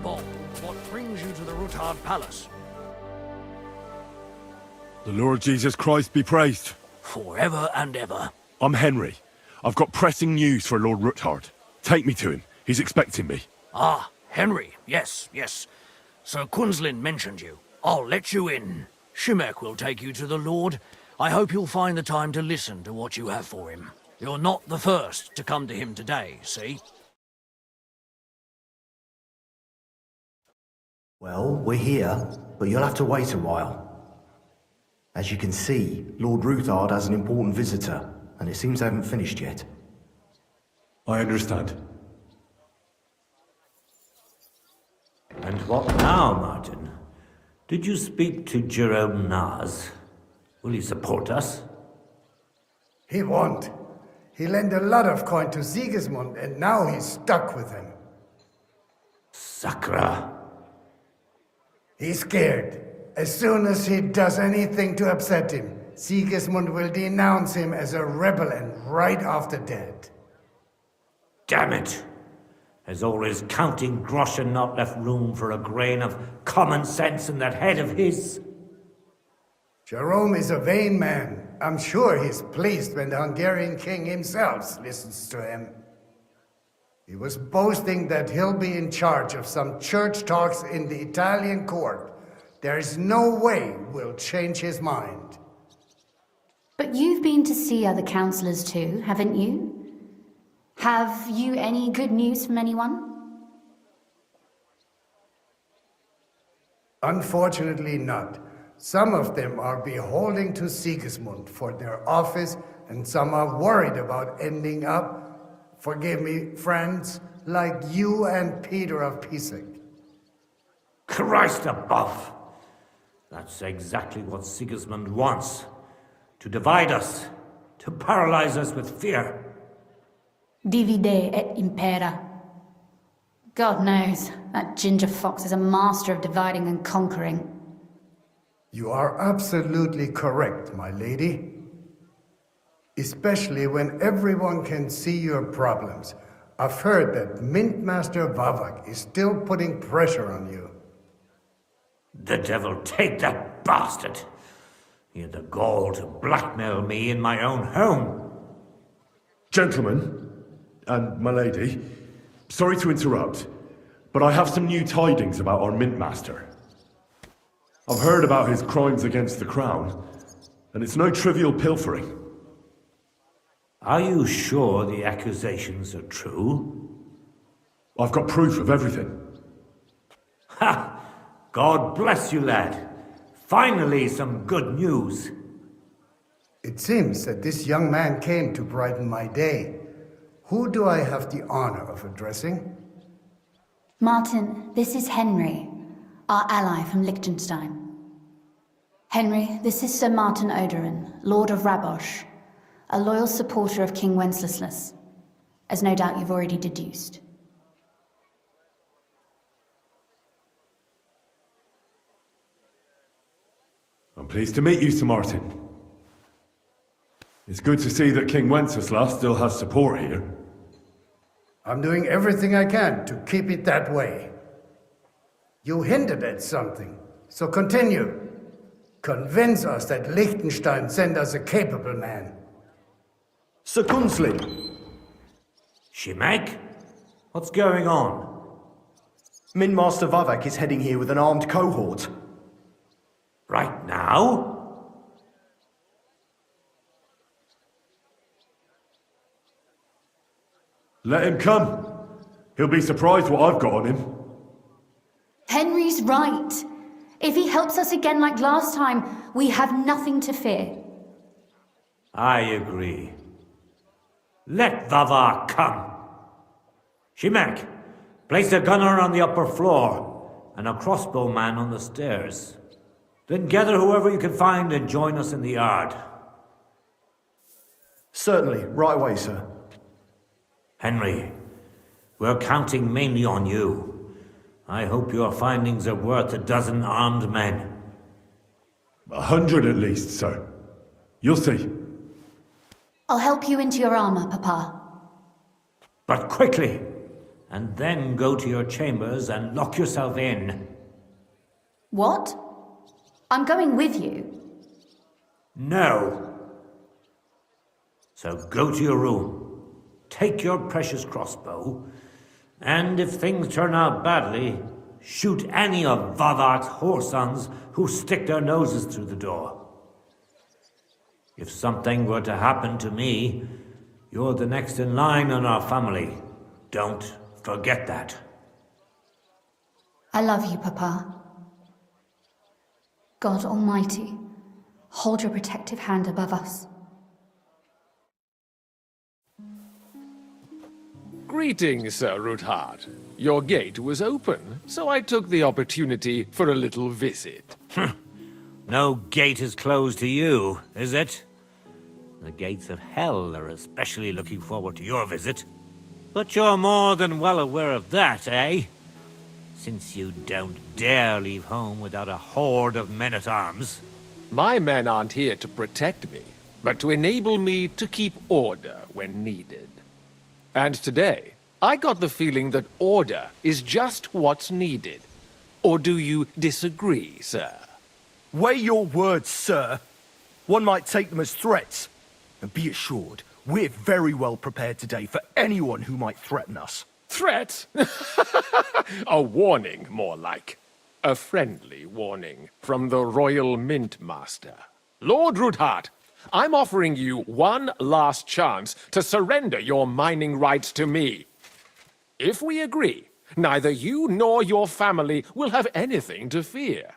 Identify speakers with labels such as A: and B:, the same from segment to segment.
A: Bob, what brings you to the Rutard Palace?
B: The Lord Jesus Christ be praised.
A: Forever and ever.
B: I'm Henry. I've got pressing news for Lord Rutard. Take me to him. He's expecting me.
A: Ah, Henry. Yes, yes. Sir Quinslin mentioned you. I'll let you in. Shimek will take you to the Lord. I hope you'll find the time to listen to what you have for him. You're not the first to come to him today, see?
C: Well, we're here, but you'll have to wait a while. As you can see, Lord Ruthard has an important visitor, and it seems they haven't finished yet.
B: I understand.
D: And what now, Martin? Did you speak to Jerome Naz? Will he support us?
E: He won't. He lent a lot of coin to Sigismund, and now he's stuck with him.
D: Sakra.
E: He's scared. As soon as he does anything to upset him, Sigismund will denounce him as a rebel and right off the dead.
D: Damn it! Has all his counting groschen not left room for a grain of common sense in that head of his?
E: Jerome is a vain man. I'm sure he's pleased when the Hungarian king himself listens to him. He was boasting that he'll be in charge of some church talks in the Italian court. There is no way we'll change his mind.
F: But you've been to see other councillors too, haven't you? Have you any good news from anyone?
E: Unfortunately not. Some of them are beholden to Sigismund for their office, and some are worried about ending up, forgive me, friends, like you and Peter of Pisek.
D: Christ above! That's exactly what Sigismund wants. To divide us. To paralyze us with fear.
F: Divide et impera. God knows, that ginger fox is a master of dividing and conquering.
E: You are absolutely correct, my lady. Especially when everyone can see your problems. I've heard that Mintmaster Vavak is still putting pressure on you.
D: The devil take that bastard! He had the gall to blackmail me in my own home.
B: Gentlemen, and my lady, sorry to interrupt, but I have some new tidings about our Mint Master. I've heard about his crimes against the crown, and it's no trivial pilfering.
D: Are you sure the accusations are true?
B: I've got proof of everything.
D: Ha! God bless you, lad. Finally, some good news.
E: It seems that this young man came to brighten my day. Who do I have the honor of addressing?
F: Martin, this is Henry, our ally from Liechtenstein. Henry, this is Sir Martin Oderin, Lord of Rabosh, a loyal supporter of King Wenceslas, as no doubt you've already deduced.
B: I'm pleased to meet you, Sir Martin. It's good to see that King Wenceslas still has support here.
E: I'm doing everything I can to keep it that way. You hinted at something, so continue. Convince us that Liechtenstein sent us a capable man.
C: Sir Quinslin!
D: Shimek? What's going on?
C: Min Master Vavak is heading here with an armed cohort.
D: Right now?
B: Let him come. He'll be surprised what I've got on him.
F: Henry's right. If he helps us again like last time, we have nothing to fear.
D: I agree. Let Vavar come. Shimek, place a gunner on the upper floor and a crossbowman on the stairs. Then gather whoever you can find and join us in the yard.
C: Certainly, right away, sir.
D: Henry, we're counting mainly on you. I hope your findings are worth 12 armed men.
B: 100 at least, sir. You'll see.
F: I'll help you into your armor, Papa.
D: But quickly, and then go to your chambers and lock yourself in.
F: What? I'm going with you.
D: No. So go to your room, take your precious crossbow, and if things turn out badly, shoot any of Vavark's whoresons who stick their noses through the door. If something were to happen to me, you're the next in line in our family. Don't forget that.
F: I love you, Papa. God Almighty, hold your protective hand above us.
G: Greetings, Sir Ruthard. Your gate was open, so I took the opportunity for a little visit.
D: No gate is closed to you, is it? The gates of hell are especially looking forward to your visit. But you're more than well aware of that, eh? Since you don't dare leave home without a horde of men-at-arms.
G: My men aren't here to protect me, but to enable me to keep order when needed. And today, I got the feeling that order is just what's needed. Or do you disagree, sir?
H: Weigh your words, sir. One might take them as threats. And be assured, we're very well prepared today for anyone who might threaten us.
G: Threat? A warning, more like. A friendly warning from the Royal Mint Master. Lord Ruthard, I'm offering you one last chance to surrender your mining rights to me. If we agree, neither you nor your family will have anything to fear.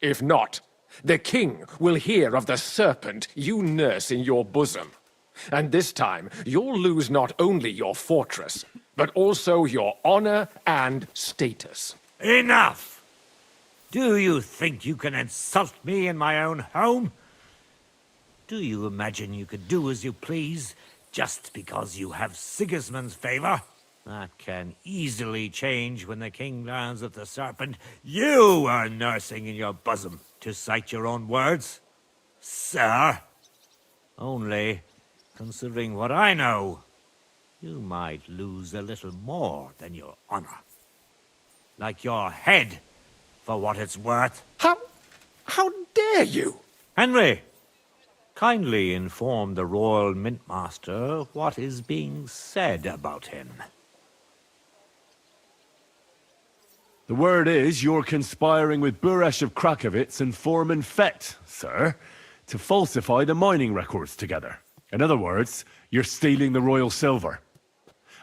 G: If not, the king will hear of the serpent you nurse in your bosom. And this time, you'll lose not only your fortress, but also your honor and status.
D: Enough! Do you think you can insult me in my own home? Do you imagine you could do as you please, just because you have Sigismund's favor? That can easily change when the king learns of the serpent you are nursing in your bosom, to cite your own words. Sir, only, considering what I know, you might lose a little more than your honor. Like your head, for what it's worth.
G: How dare you?
D: Henry, kindly inform the Royal Mintmaster what is being said about him.
B: The word is you're conspiring with Buresh of Krakowitz and Foreman Fett, sir, to falsify the mining records together. In other words, you're stealing the royal silver.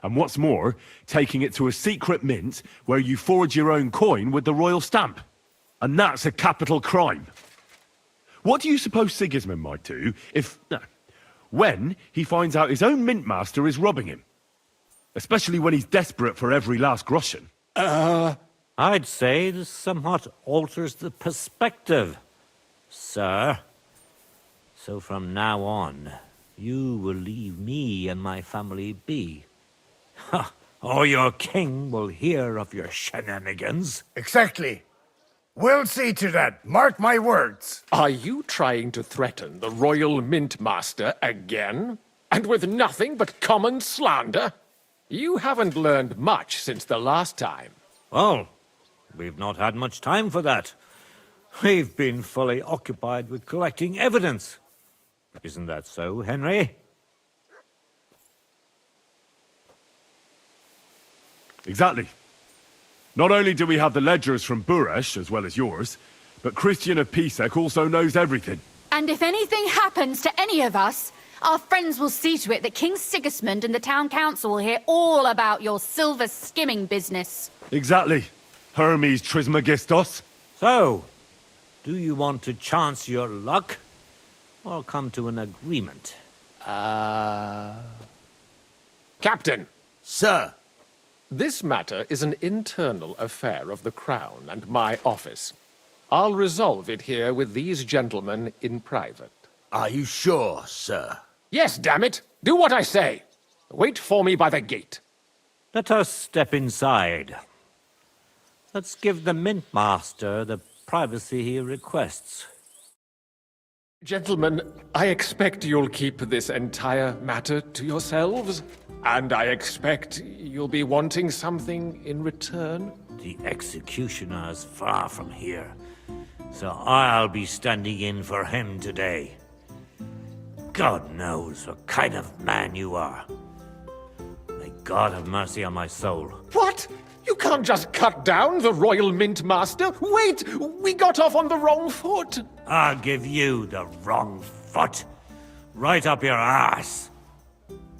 B: And what's more, taking it to a secret mint where you forge your own coin with the royal stamp. And that's a capital crime. What do you suppose Sigismund might do when he finds out his own mint master is robbing him? Especially when he's desperate for every last groschen.
D: I'd say this somewhat alters the perspective, sir. So from now on, you will leave me and my family be. Or your king will hear of your shenanigans.
E: Exactly. We'll see to that. Mark my words.
G: Are you trying to threaten the Royal Mint Master again? And with nothing but common slander? You haven't learned much since the last time.
D: Well, we've not had much time for that. We've been fully occupied with collecting evidence. Isn't that so, Henry?
B: Exactly. Not only do we have the ledgers from Buresh, as well as yours, but Christian of Pisek also knows everything.
I: And if anything happens to any of us, our friends will see to it that King Sigismund and the town council will hear all about your silver skimming business.
B: Exactly. Hermes Trismegistos.
D: So, do you want to chance your luck? Or come to an agreement?
G: Captain,
H: Sir,
G: this matter is an internal affair of the Crown and my office. I'll resolve it here with these gentlemen in private.
H: are you sure, sir?
G: Yes, damn it! Do what I say! Wait for me by the gate.
D: Let us step inside. Let's give the Mint Master the privacy he requests.
G: Gentlemen, I expect you'll keep this entire matter to yourselves, and I expect you'll be wanting something in return.
D: The executioner's far from here, so I'll be standing in for him today. God knows what kind of man you are. May God have mercy on my soul.
G: What? You can't just cut down the Royal Mint Master? Wait! We got off on the wrong foot!
D: I'll give you the wrong foot. Right up your ass.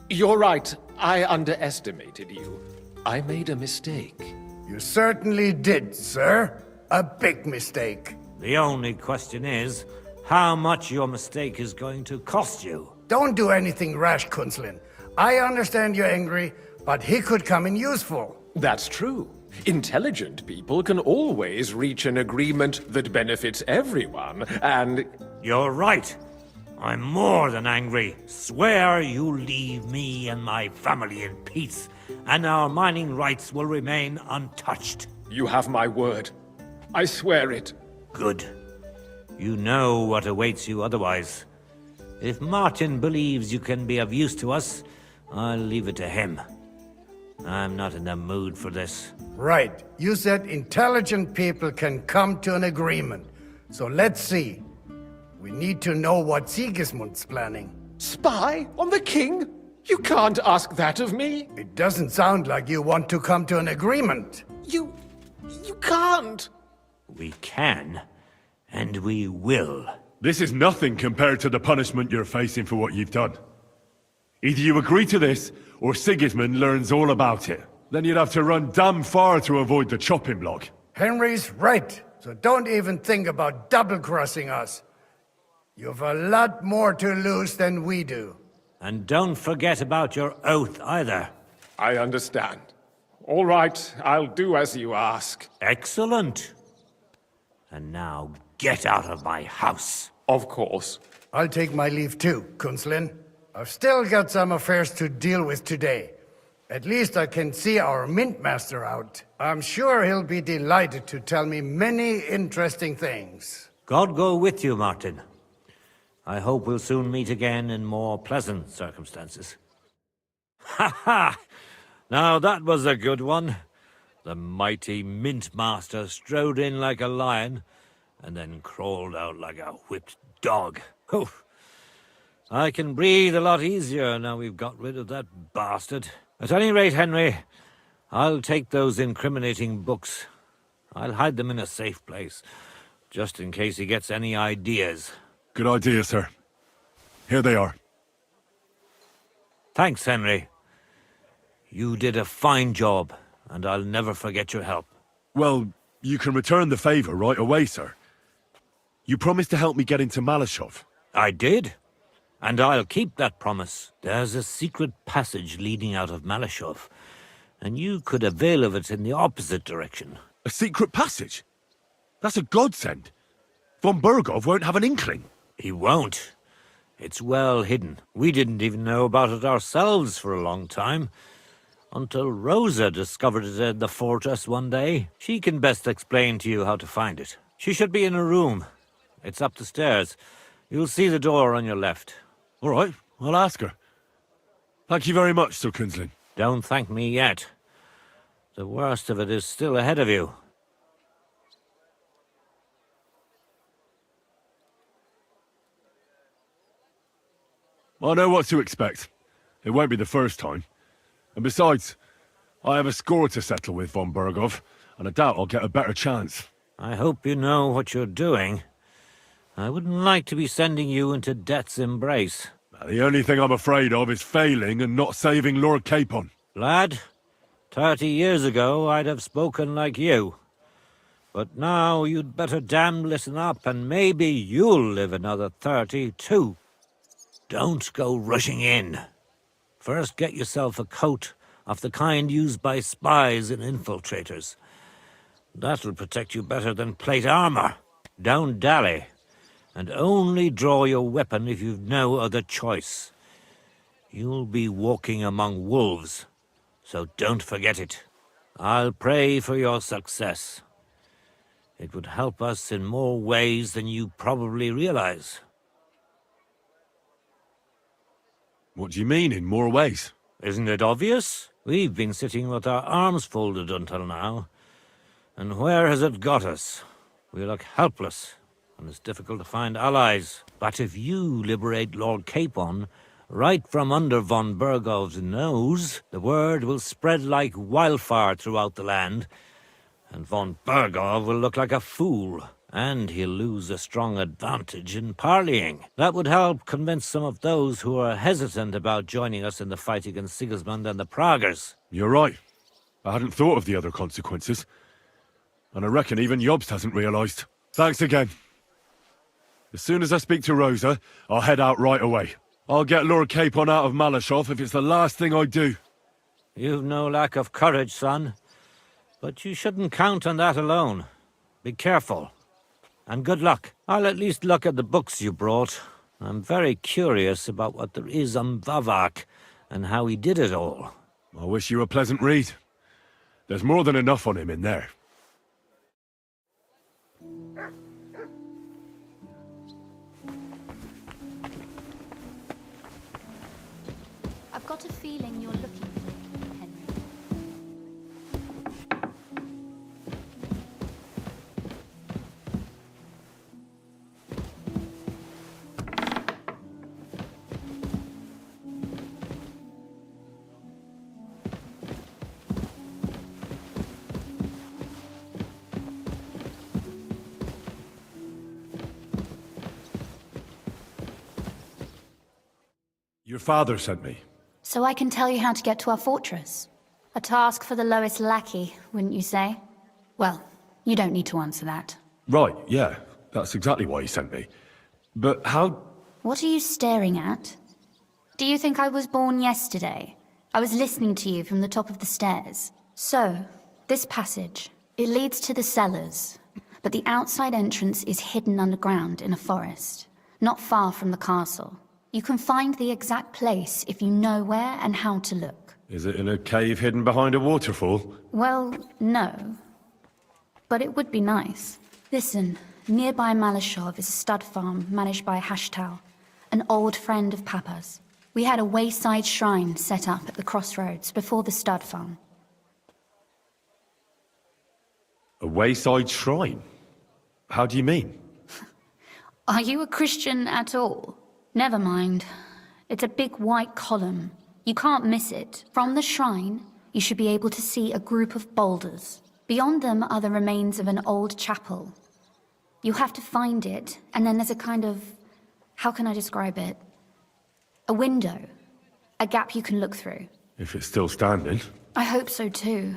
G: You're right. I underestimated you. I made a mistake.
E: You certainly did, sir. A big mistake.
D: The only question is, how much your mistake is going to cost you.
E: Don't do anything rash, Kunzlin. I understand you're angry, but he could come in useful.
G: That's true. Intelligent people can always reach an agreement that benefits everyone, and...
D: You're right. I'm more than angry. Swear you leave me and my family in peace, and our mining rights will remain untouched.
G: You have my word. I swear it.
D: Good. You know what awaits you otherwise. If Martin believes you can be of use to us, I'll leave it to him. I'm not in the mood for this.
E: Right. You said intelligent people can come to an agreement. So let's see. We need to know what Sigismund's planning.
G: Spy on the king? You can't ask that of me.
E: It doesn't sound like you want to come to an agreement.
G: You can't.
D: We can, and we will.
B: This is nothing compared to the punishment you're facing for what you've done. Either you agree to this, or Sigismund learns all about it. Then you'd have to run damn far to avoid the chopping block.
E: Henry's right, so don't even think about double-crossing us. You've a lot more to lose than we do.
D: And don't forget about your oath either.
G: I understand. All right, I'll do as you ask.
D: Excellent. And now get out of my house.
G: Of course.
E: I'll take my leave too, Kunzlin. I've still got some affairs to deal with today. At least I can see our Mint Master out. I'm sure he'll be delighted to tell me many interesting things.
D: God go with you, Martin. I hope we'll soon meet again in more pleasant circumstances. Ha ha! Now that was a good one. The mighty Mint Master strode in like a lion, and then crawled out like a whipped dog. Oof. I can breathe a lot easier now we've got rid of that bastard. At any rate, Henry, I'll take those incriminating books. I'll hide them in a safe place, just in case he gets any ideas.
B: Good idea, sir. Here they are.
D: Thanks, Henry. You did a fine job, and I'll never forget your help.
B: Well, you can return the favor right away, sir. You promised to help me get into Malashov.
D: I did. And I'll keep that promise. There's a secret passage leading out of Malashov, and you could avail of it in the opposite direction.
B: A secret passage? That's a godsend. Von Bergov won't have an inkling.
D: He won't. It's well hidden. We didn't even know about it ourselves for a long time, until Rosa discovered it in the fortress one day. She can best explain to you how to find it. She should be in a room. It's up the stairs. You'll see the door on your left.
B: All right, I'll ask her. Thank you very much, Sir Kunzlin.
D: Don't thank me yet. The worst of it is still ahead of you.
B: I know what to expect. It won't be the first time. And besides, I have a score to settle with von Bergov, and I doubt I'll get a better chance.
D: I hope you know what you're doing. I wouldn't like to be sending you into death's embrace.
B: The only thing I'm afraid of is failing and not saving Lord Capon.
D: Lad, 30 years ago I'd have spoken like you. But now you'd better damn listen up, and maybe you'll live another 30 too. Don't go rushing in. First get yourself a coat of the kind used by spies and infiltrators. That'll protect you better than plate armor. Don't dally. And only draw your weapon if you've no other choice. You'll be walking among wolves, so don't forget it. I'll pray for your success. It would help us in more ways than you probably realize.
B: What do you mean, in more ways?
D: Isn't it obvious? We've been sitting with our arms folded until now. And where has it got us? We look helpless, and it's difficult to find allies. But if you liberate Lord Capon, right from under von Burgov's nose, the word will spread like wildfire throughout the land, and von Burgov will look like a fool, and he'll lose a strong advantage in parleying. That would help convince some of those who are hesitant about joining us in the fight against Sigismund and the Praguers.
B: You're right. I hadn't thought of the other consequences. And I reckon even Jobst hasn't realised. Thanks again. As soon as I speak to Rosa, I'll head out right away. I'll get Lord Capon out of Malashov if it's the last thing I do.
D: You've no lack of courage, son. But you shouldn't count on that alone. Be careful. And good luck. I'll at least look at the books you brought. I'm very curious about what there is on Vavak, and how he did it all.
B: I wish you a pleasant read. There's more than enough on him in there.
F: I've got a feeling you're looking for me, Henry.
B: Your father sent me.
F: So I can tell you how to get to our fortress. A task for the lowest lackey, wouldn't you say? Well, you don't need to answer that.
B: Right, yeah. That's exactly why he sent me. But how...
F: What are you staring at? Do you think I was born yesterday? I was listening to you from the top of the stairs. So, this passage, it leads to the cellars, but the outside entrance is hidden underground in a forest, not far from the castle. You can find the exact place if you know where and how to look.
B: Is it in a cave hidden behind a waterfall?
F: Well, no. But it would be nice. Listen, nearby Malashov is a stud farm managed by Hashtal, an old friend of Papa's. We had a wayside shrine set up at the crossroads before the stud farm.
B: A wayside shrine? How do you mean?
F: Are you a Christian at all? Never mind. It's a big white column. You can't miss it. From the shrine, you should be able to see a group of boulders. Beyond them are the remains of an old chapel. You have to find it, and then there's a kind of... how can I describe it? A window. A gap you can look through.
B: If it's still standing.
F: I hope so too.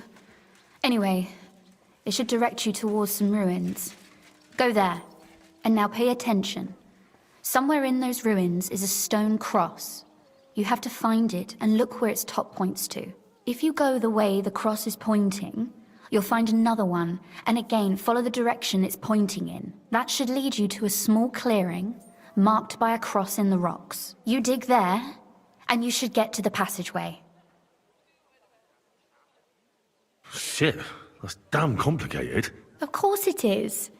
F: Anyway, it should direct you towards some ruins. Go there. And now pay attention. Somewhere in those ruins is a stone cross. You have to find it and look where its top points to. If you go the way the cross is pointing, you'll find another one, and again follow the direction it's pointing in. That should lead you to a small clearing, marked by a cross in the rocks. You dig there, and you should get to the passageway.
B: Shit, that's damn complicated.
F: Of course it is.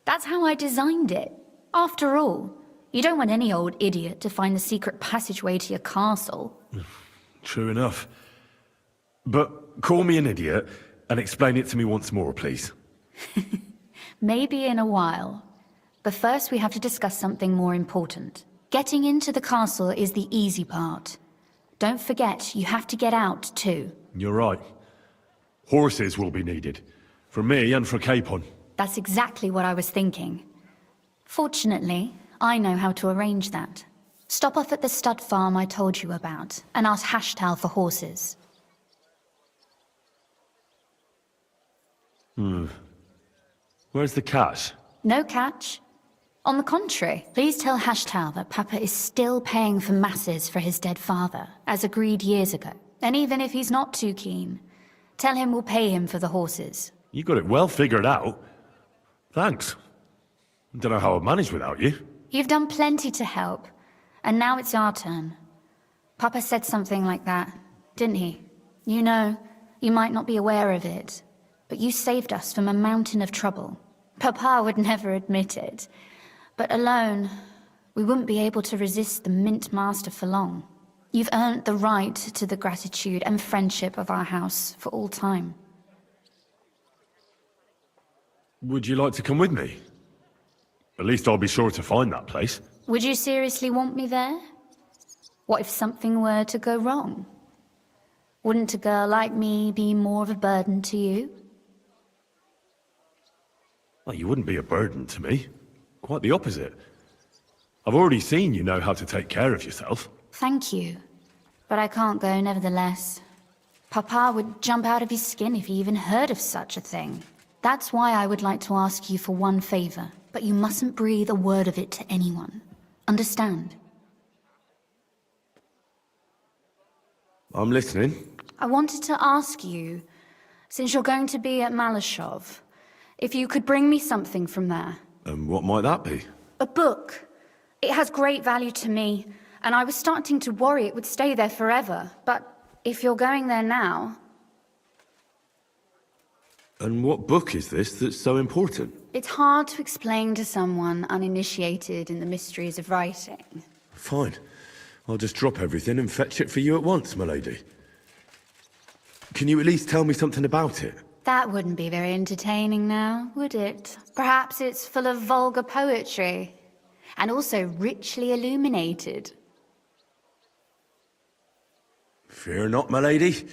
F: That's how I designed it. After all, you don't want any old idiot to find the secret passageway to your castle.
B: True enough. But call me an idiot and explain it to me once more, please.
F: Maybe in a while. But first we have to discuss something more important. Getting into the castle is the easy part. Don't forget, you have to get out too.
B: You're right. Horses will be needed. For me and for Capon.
F: That's exactly what I was thinking. Fortunately, I know how to arrange that. Stop off at the stud farm I told you about, and ask Hashtal for horses.
B: Where's the catch?
F: No catch. On the contrary, please tell Hashtal that Papa is still paying for masses for his dead father, as agreed years ago. And even if he's not too keen, tell him we'll pay him for the horses.
B: You got it well figured out. Thanks. Don't know how I'd manage without you.
F: You've done plenty to help, and now it's our turn. Papa said something like that, didn't he? You know, you might not be aware of it, but you saved us from a mountain of trouble. Papa would never admit it, but alone, we wouldn't be able to resist the Mint Master for long. You've earned the right to the gratitude and friendship of our house for all time.
B: Would you like to come with me? At least I'll be sure to find that place.
F: Would you seriously want me there? What if something were to go wrong? Wouldn't a girl like me be more of a burden to you?
B: Well, you wouldn't be a burden to me. Quite the opposite. I've already seen you know how to take care of yourself.
F: Thank you. But I can't go nevertheless. Papa would jump out of his skin if he even heard of such a thing. That's why I would like to ask you for one favor, but you mustn't breathe a word of it to anyone. Understand?
B: I'm listening.
F: I wanted to ask you, since you're going to be at Malashov, if you could bring me something from there.
B: And what might that be?
F: A book. It has great value to me, and I was starting to worry it would stay there forever. But if you're going there now...
B: And what book is this that's so important?
F: It's hard to explain to someone uninitiated in the mysteries of writing.
B: Fine. I'll just drop everything and fetch it for you at once, my lady. Can you at least tell me something about it?
F: That wouldn't be very entertaining now, would it? Perhaps it's full of vulgar poetry, and also richly illuminated.
B: Fear not, my lady.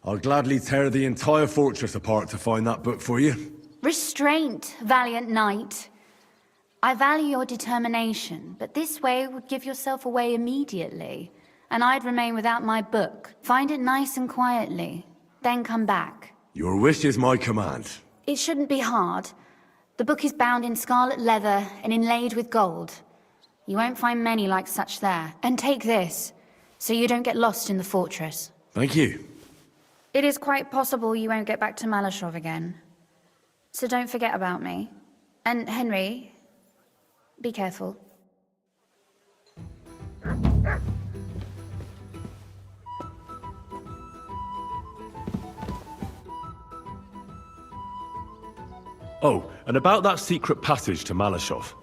B: I'll gladly tear the entire fortress apart to find that book for you.
F: Restraint, valiant knight. I value your determination, but this way would give yourself away immediately, and I'd remain without my book. Find it nice and quietly, then come back.
B: Your wish is my command.
F: It shouldn't be hard. The book is bound in scarlet leather and inlaid with gold. You won't find many like such there. And take this, so you don't get lost in the fortress.
B: Thank you.
F: It is quite possible you won't get back to Malashov again. So don't forget about me. And Henry, be careful.
B: Oh, and about that secret passage to Malashov.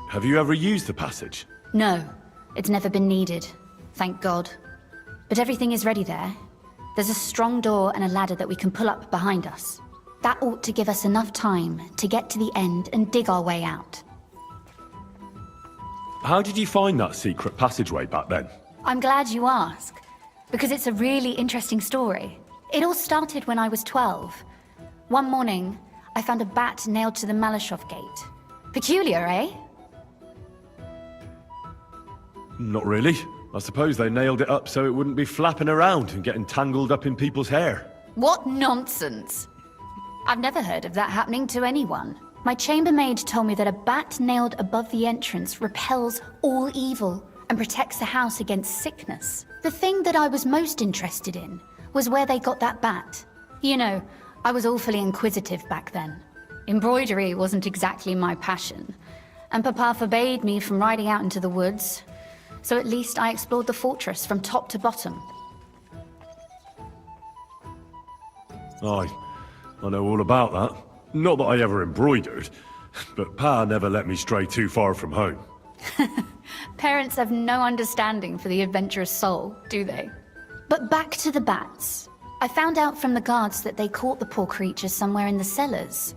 B: Have you ever used the passage?
F: No, it's never been needed. Thank God. But everything is ready there. There's a strong door and a ladder that we can pull up behind us. That ought to give us enough time to get to the end and dig our way out.
B: How did you find that secret passageway back then?
F: I'm glad you ask, because it's a really interesting story. It all started when I was 12. One morning, I found a bat nailed to the Malashov gate. Peculiar, eh?
B: Not really. I suppose they nailed it up so it wouldn't be flapping around and getting tangled up in people's hair.
F: What nonsense! I've never heard of that happening to anyone. My chambermaid told me that a bat nailed above the entrance repels all evil and protects the house against sickness. The thing that I was most interested in was where they got that bat. You know, I was awfully inquisitive back then. Embroidery wasn't exactly my passion, and Papa forbade me from riding out into the woods, so at least I explored the fortress from top to bottom.
B: I know all about that. Not that I ever embroidered, but Pa never let me stray too far from home.
F: Parents have no understanding for the adventurous soul, do they? But back to the bats. I found out from the guards that they caught the poor creatures somewhere in the cellars.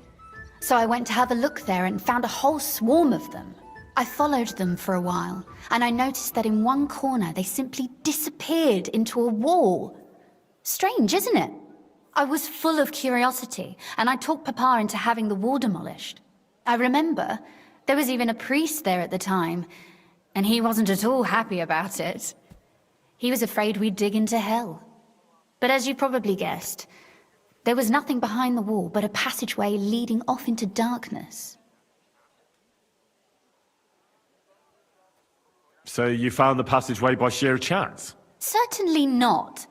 F: So I went to have a look there and found a whole swarm of them. I followed them for a while, and I noticed that in one corner they simply disappeared into a wall. Strange, isn't it? I was full of curiosity, and I talked Papa into having the wall demolished. I remember there was even a priest there at the time, and he wasn't at all happy about it. He was afraid we'd dig into hell. But as you probably guessed, there was nothing behind the wall but a passageway leading off into darkness.
B: So you found the passageway by sheer chance?
F: Certainly not.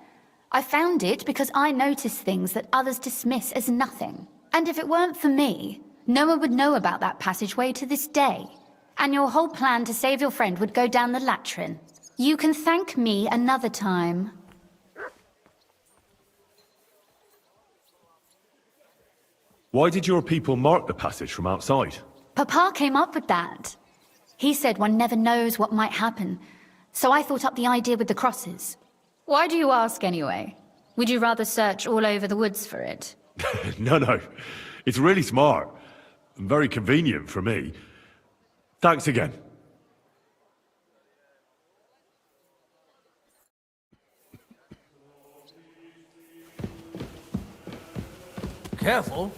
F: I found it because I noticed things that others dismiss as nothing. And if it weren't for me, no one would know about that passageway to this day. And your whole plan to save your friend would go down the latrine. You can thank me another time.
B: Why did your people mark the passage from outside?
F: Papa came up with that. He said one never knows what might happen, so I thought up the idea with the crosses. Why do you ask anyway? Would you rather search all over the woods for it?
B: No. It's really smart. And very convenient for me. Thanks again.
A: Careful.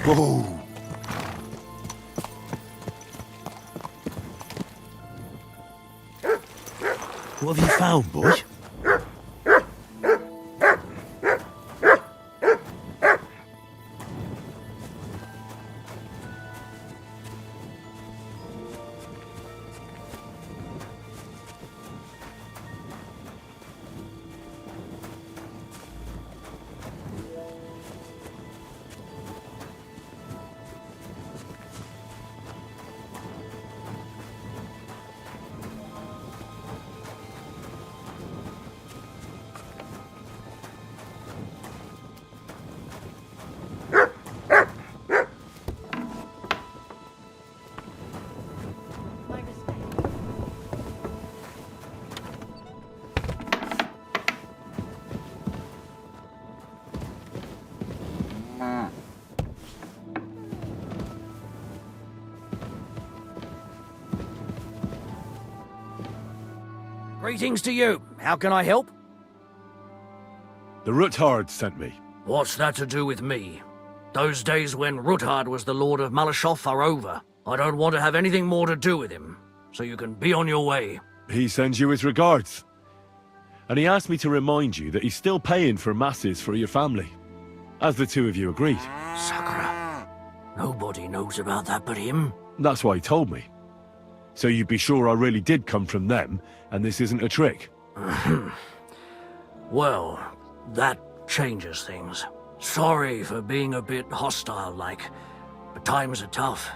B: Whoa!
J: What have you found, boy?
A: Greetings to you. How can I help?
B: The Ruthard sent me.
A: What's that to do with me? Those days when Ruthard was the Lord of Malashoff are over. I don't want to have anything more to do with him, so you can be on your way.
B: He sends you his regards. And he asked me to remind you that he's still paying for masses for your family, as the two of you agreed.
A: Sakura. Nobody knows about that but him.
B: That's why he told me. So you'd be sure I really did come from them, and this isn't a trick.
A: Well, that changes things. Sorry for being a bit hostile-like, but times are tough.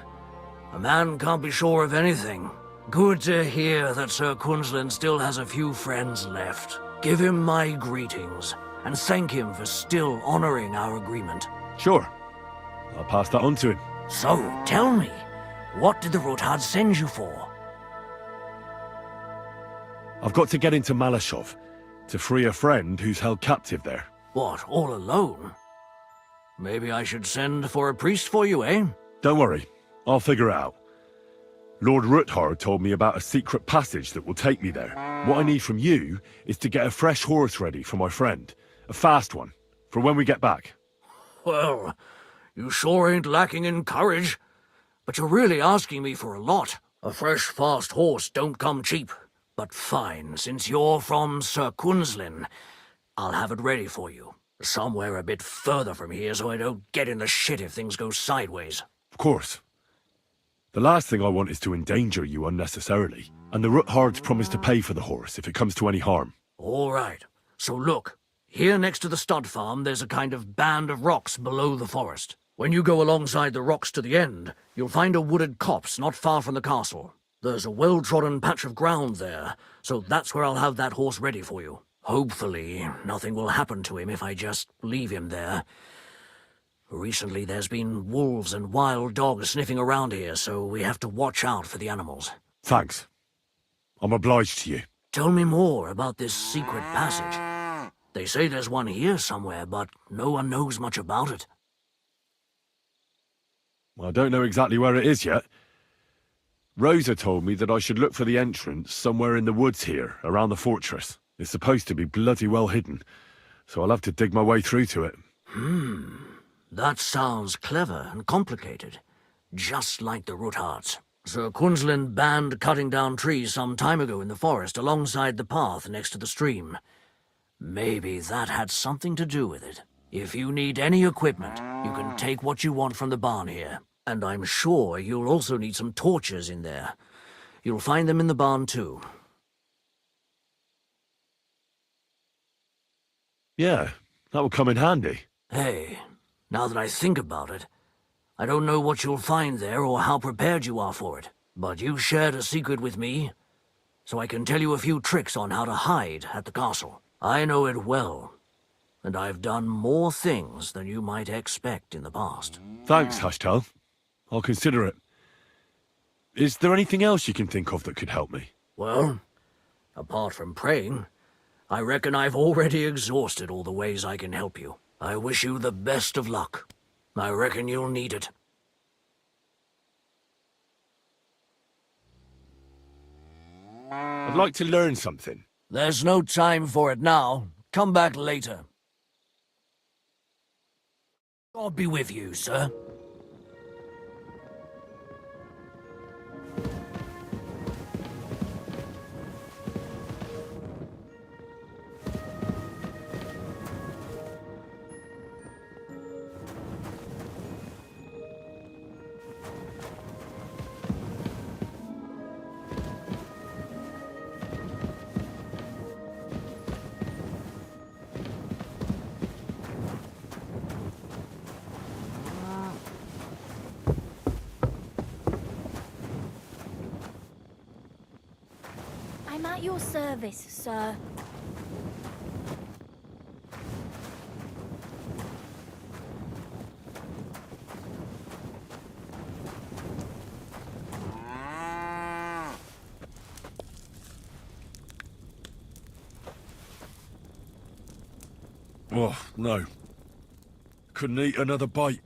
A: A man can't be sure of anything. Good to hear that Sir Quinslin still has a few friends left. Give him my greetings, and thank him for still honoring our agreement.
B: Sure. I'll pass that on to him.
A: So, tell me, what did the Ruthard send you for?
B: I've got to get into Malashov to free a friend who's held captive there.
A: What, all alone? Maybe I should send for a priest for you, eh?
B: Don't worry, I'll figure it out. Lord Ruthard told me about a secret passage that will take me there. What I need from you is to get a fresh horse ready for my friend. A fast one, for when we get back.
A: Well, you sure ain't lacking in courage. but you're really asking me for a lot. A fresh, fast horse don't come cheap. But fine, since you're from Sir Quinslin, I'll have it ready for you. Somewhere a bit further from here so I don't get in the shit if things go sideways.
B: Of course. The last thing I want is to endanger you unnecessarily, and the Roothards promise to pay for the horse if it comes to any harm.
A: All right. So look, here next to the stud farm there's a kind of band of rocks below the forest. When you go alongside the rocks to the end, you'll find a wooded copse not far from the castle. There's a well-trodden patch of ground there, so that's where I'll have that horse ready for you. Hopefully, nothing will happen to him if I just leave him there. Recently, there's been wolves and wild dogs sniffing around here, so we have to watch out for the animals.
B: Thanks. I'm obliged to you.
A: Tell me more about this secret passage. They say there's one here somewhere, but no one knows much about it.
B: I don't know exactly where it is yet. Rosa told me that I should look for the entrance somewhere in the woods here, around the fortress. It's supposed to be bloody well hidden, so I'll have to dig my way through to it.
A: That sounds clever and complicated. Just like the Roothards. Sir Quinslin banned cutting down trees some time ago in the forest alongside the path next to the stream. Maybe that had something to do with it. If you need any equipment, you can take what you want from the barn here. And I'm sure you'll also need some torches in there. You'll find them in the barn too.
B: Yeah, that will come in handy.
A: Hey, now that I think about it, I don't know what you'll find there or how prepared you are for it. But you shared a secret with me, so I can tell you a few tricks on how to hide at the castle. I know it well, and I've done more things than you might expect in the past.
B: Thanks, Hashtal. I'll consider it. Is there anything else you can think of that could help me?
A: Well, apart from praying, I reckon I've already exhausted all the ways I can help you. I wish you the best of luck. I reckon you'll need it.
B: I'd like to learn something.
A: There's no time for it now. Come back later. God be with you, sir.
K: I'm at your service, sir.
B: Oh, no. Couldn't eat another bite.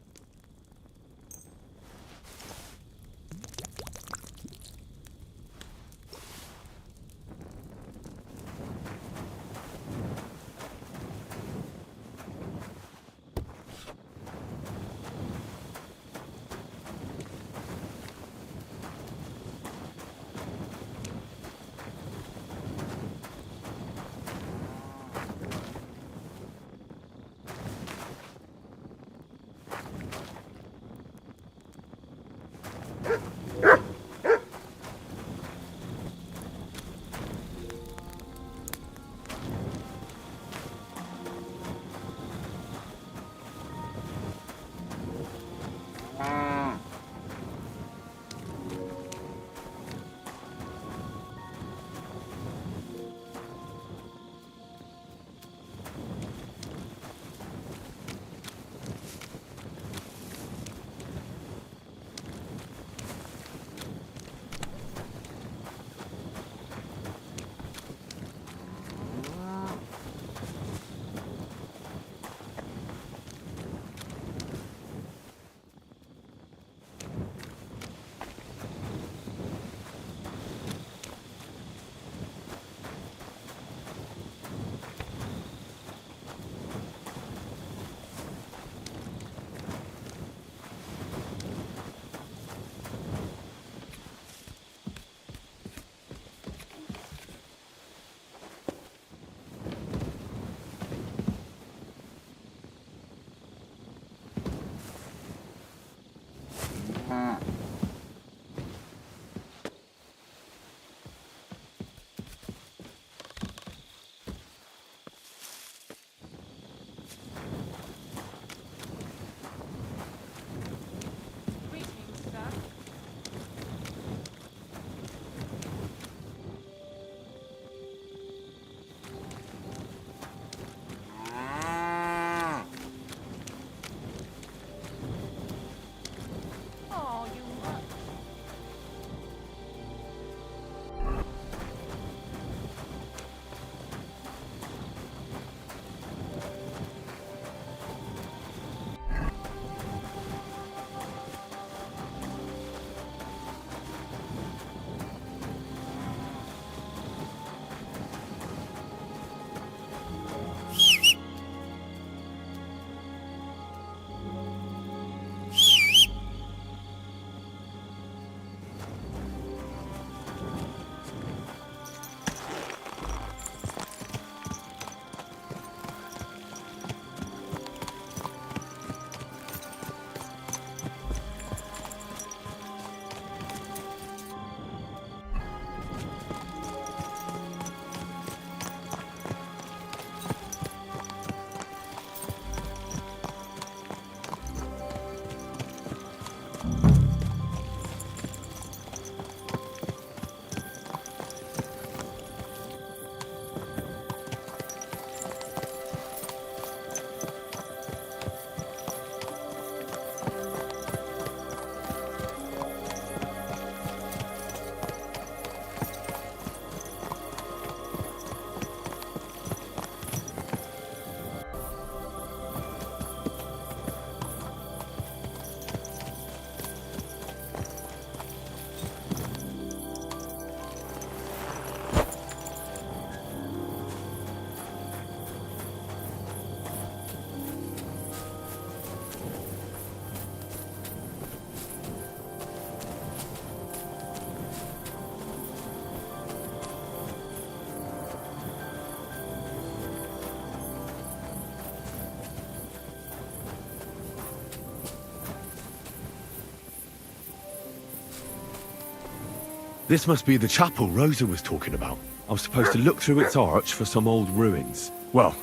B: This must be the chapel Rosa was talking about. I was supposed to look through its arch for some old ruins. Well,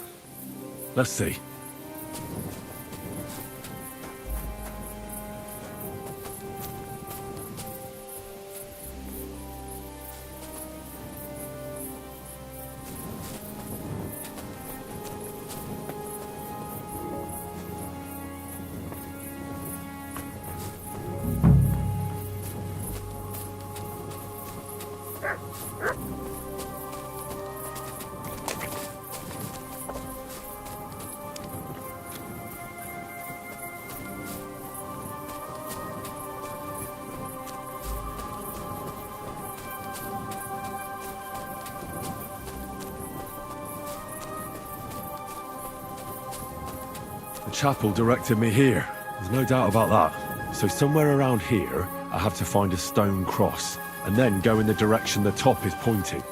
B: let's see. The chapel directed me here. There's no doubt about that. So somewhere around here, I have to find a stone cross, and then go in the direction the top is pointing.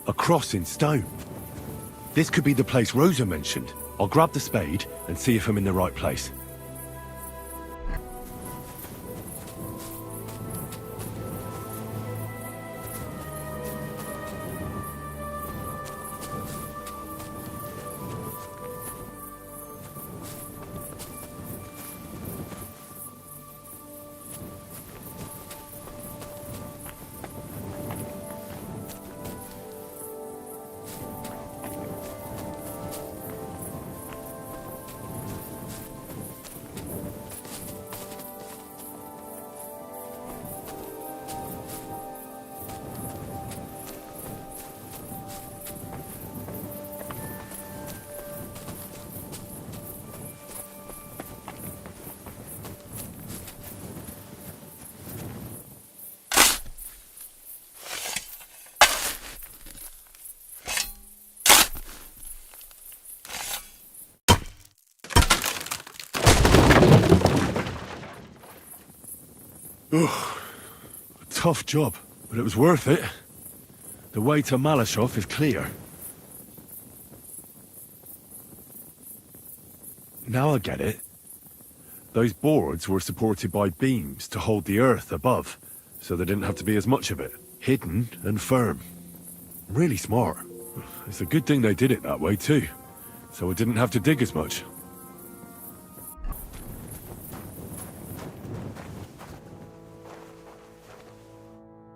J: A cross in stone. This could be the place Rosa mentioned. I'll grab the spade and see if I'm in the right place. Ugh. A tough job, but it was worth it. The way to Malashov is clear. Now I get it. Those boards were supported by beams to hold the earth above, so there didn't have to be as much of it. Hidden and firm. Really smart. It's a good thing they did it that way too, so I didn't have to dig as much.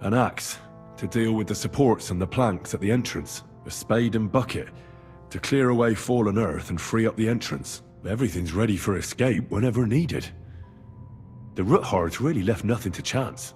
J: An axe, to deal with the supports and the planks at the entrance. A spade and bucket, to clear away fallen earth and free up the entrance. Everything's ready for escape whenever needed. The Roothards really left nothing to chance.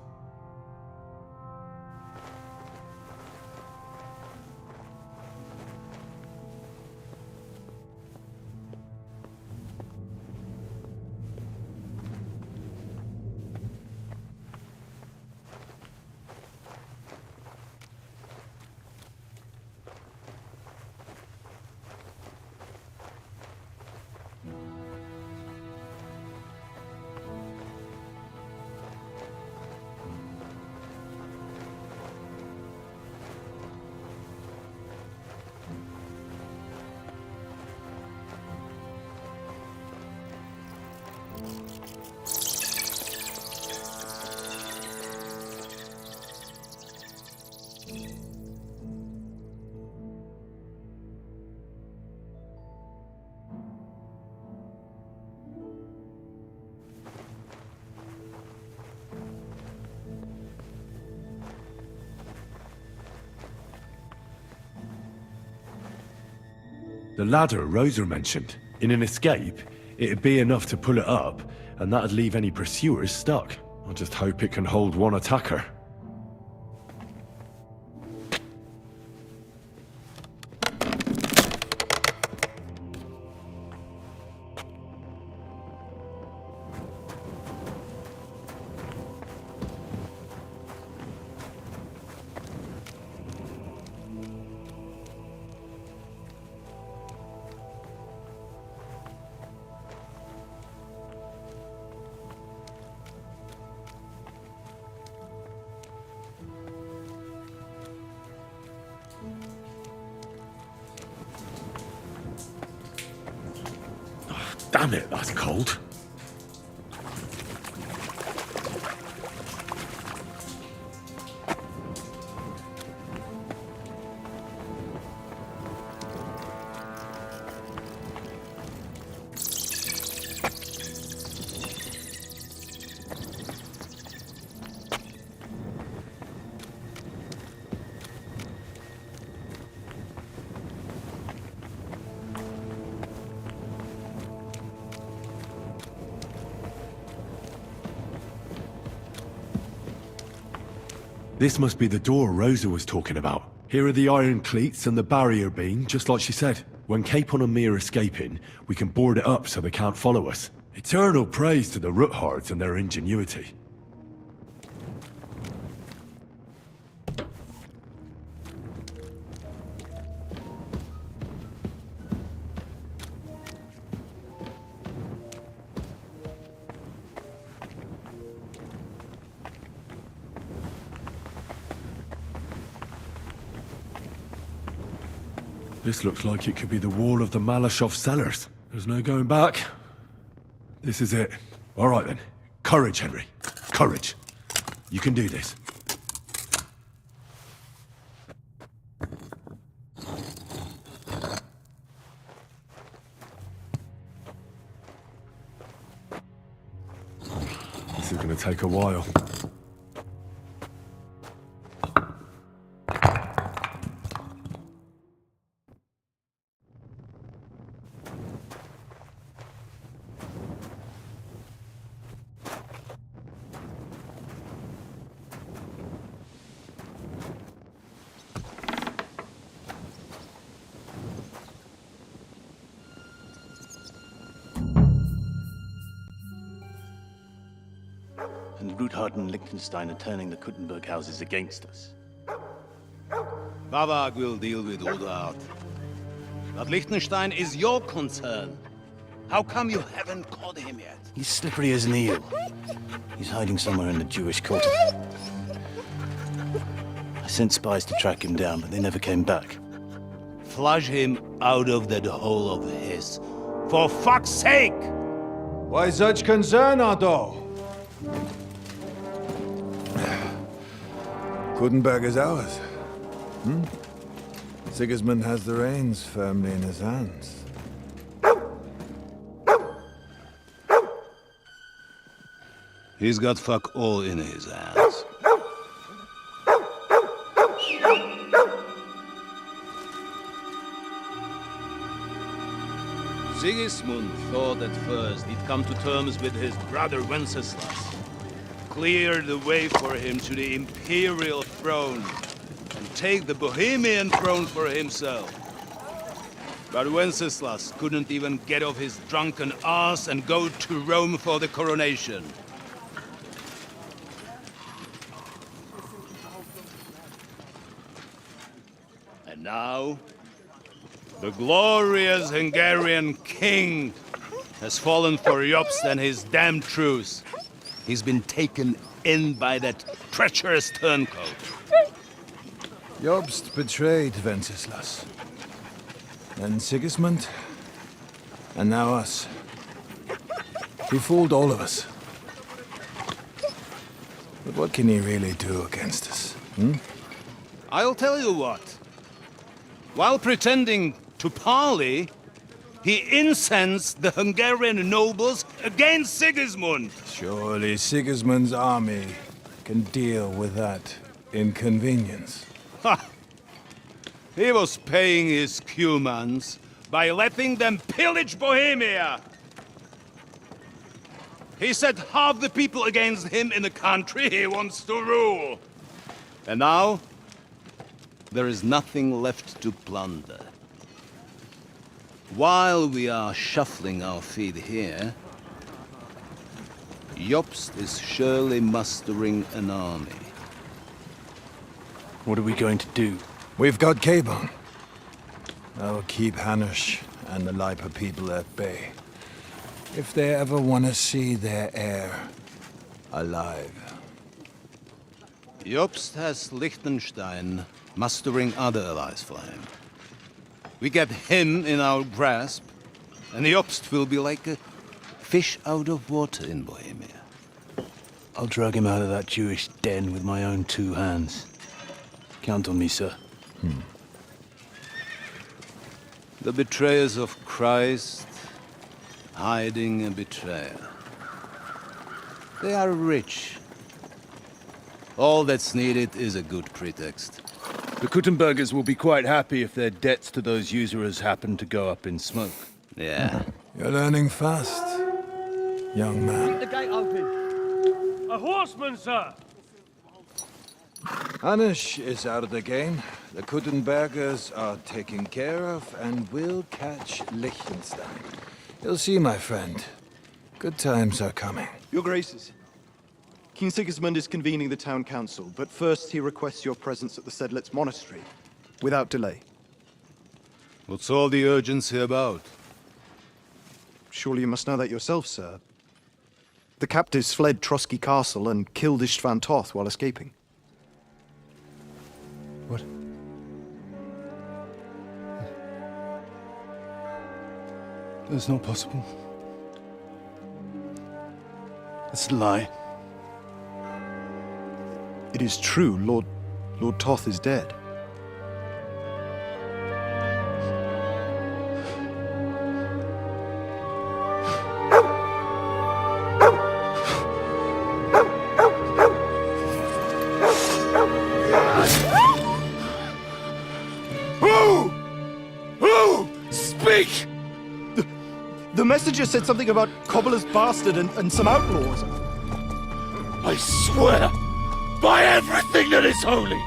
J: The ladder Rosa mentioned. In an escape, it'd be enough to pull it up, and that'd leave any pursuers stuck. I just hope it can hold one attacker. Damn it, that's cold. This must be the door Rosa was talking about. Here are the iron cleats and the barrier beam, just like she said. When Capon and me are escaping, we can board it up so they can't follow us. Eternal praise to the Roothards and their ingenuity. This looks like it could be the wall of the Malashov cellars. There's no going back. This is it. All right then. Courage, Henry. Courage. You can do this. This is gonna take a while.
L: And Ruthard and Liechtenstein are turning the Kuttenberg houses against us.
M: Bavag will deal with Ruthard. But Liechtenstein is your concern. How come you haven't caught him yet?
L: He's slippery as an eel. He's hiding somewhere in the Jewish quarter. I sent spies to track him down, but they never came back.
M: Flush him out of that hole of his. For fuck's sake!
N: Why such concern, Otto? Kuttenberg is ours. Sigismund has the reins firmly in his hands.
M: He's got fuck all in his hands. Sigismund thought at first he'd come to terms with his brother Wenceslas, clear the way for him to the imperial throne, and take the Bohemian throne for himself. But Wenceslas couldn't even get off his drunken ass and go to Rome for the coronation. And now, the glorious Hungarian king has fallen for Jobst and his damned truce. He's been taken in by that treacherous turncoat.
N: Jobst betrayed Wenceslas. Then Sigismund. And now us. He fooled all of us. But what can he really do against us?
M: I'll tell you what. While pretending to parley, he incensed the Hungarian nobles against Sigismund.
N: Surely Sigismund's army can deal with that inconvenience.
M: Ha! He was paying his Cumans by letting them pillage Bohemia. He set half the people against him in the country he wants to rule. And now, there is nothing left to plunder. While we are shuffling our feet here, Jobst is surely mustering an army.
L: What are we going to do?
N: We've got Cabon. I'll keep Hanush and the Lipa people at bay. If they ever want to see their heir alive.
M: Jobst has Liechtenstein mustering other allies for him. We get him in our grasp, and Jobst will be like a fish out of water in Bohemia.
L: I'll drag him out of that Jewish den with my own two hands. Count on me, sir.
M: The betrayers of Christ, hiding a betrayer. They are rich. All that's needed is a good pretext.
H: The Kuttenbergers will be quite happy if their debts to those usurers happen to go up in smoke.
M: Yeah.
N: You're learning fast, young man.
A: The gate open. A horseman, sir!
N: Hanush is out of the game. The Kuttenbergers are taken care of, and we'll catch Liechtenstein. You'll see, my friend. Good times are coming.
O: Your Graces, King Sigismund is convening the town council, but first he requests your presence at the Sedlitz monastery, without delay.
M: What's all the urgency about?
O: Surely you must know that yourself, sir. The captives fled Trotsky Castle and killed Istvan Toth while escaping.
N: What?
L: That's not possible. That's a lie.
O: It is true, Lord Toth is dead.
G: Who? Speak!
O: The messenger said something about Cobbler's bastard and some outlaws.
G: I swear, by everything that is holy,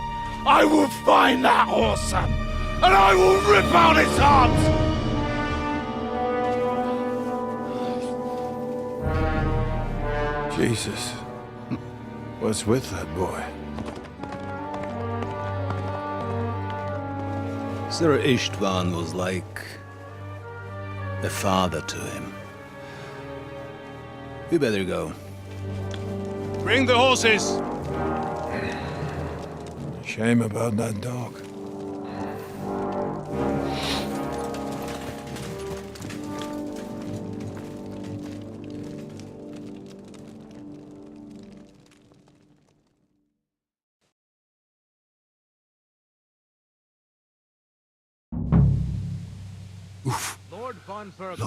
G: I will find that whoreson, and I will rip out his heart!
N: Jesus. What's with that boy?
M: Sir Ishtvan was like a father to him. We better go. Bring the horses!
N: Shame about that dog.
D: Lord von Berg.